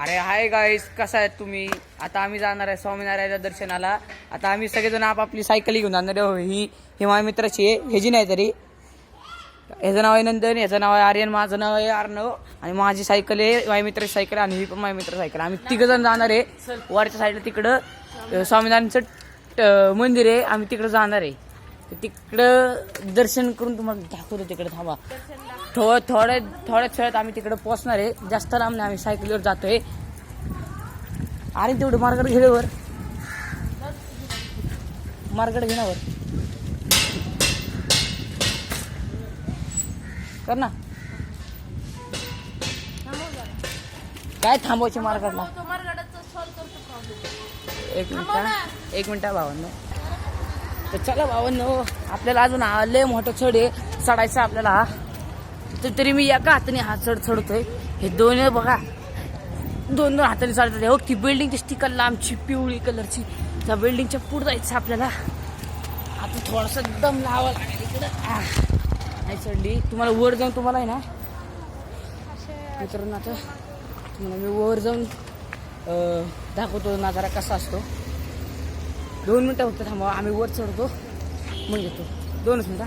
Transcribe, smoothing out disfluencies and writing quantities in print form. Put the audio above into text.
अरे hi guys, कसा आहे तुम्ही? आता आम्ही जाणार आहे स्वामीनारायणच्या दर्शनाला. आता आम्ही सगळेजण आपापली सायकल घेऊन जाणार आहे. ही माझ्या मित्राची आहे, ह्याची नाही तरी. ह्याचं नाव आहे नंदन, ह्याचं नाव आहे आर्यन, माझं नाव आहे अर्णव. आणि माझी सायकल आहे माझ्या मित्राची सायकल आणि ही पण माझ्या मित्राची सायकल. आम्ही तिघजण जाणार आहे वरच्या साईडला. तिकडं स्वामीनारायणचं मंदिर आहे, आम्ही तिकडं जाणार आहे. तिकडं दर्शन करून तुम्हाला दाखवतो. तिकडे थांबा, थोड्याच वेळात आम्ही तिकडे पोहोचणार आहे. जास्त लांब नाही, आम्ही सायकलीवर जातोय. अरे तेवढं मार्केट घेण्यावर कर ना. काय थांबवायचे मार्केटला? एक मिनिट भावांनो. तर चला भावांनो, आपल्याला अजून लय मोठं चढ आहे, चढायचं आपल्याला. तर तरी मी एका हाताने हात चढतोय. हे दोन बघा, दोन हाताने चढतात. हो ती बिल्डिंग दिसती का लांबची पिवळी कलरची, त्या बिल्डिंगच्या पुढे जायचं आपल्याला. आता थोडासा दम लावा लागेल इकडं. नाही चढली. तुम्हाला वर जाऊन तुम्हाला आहे ना मित्रांनो, आता तुम्हाला मी वर जाऊन दाखवतो नजारा कसा असतो. 2 मिनिटं फक्त थांबा, आम्ही वर चढतो मग येतो. 2 मिनिटं.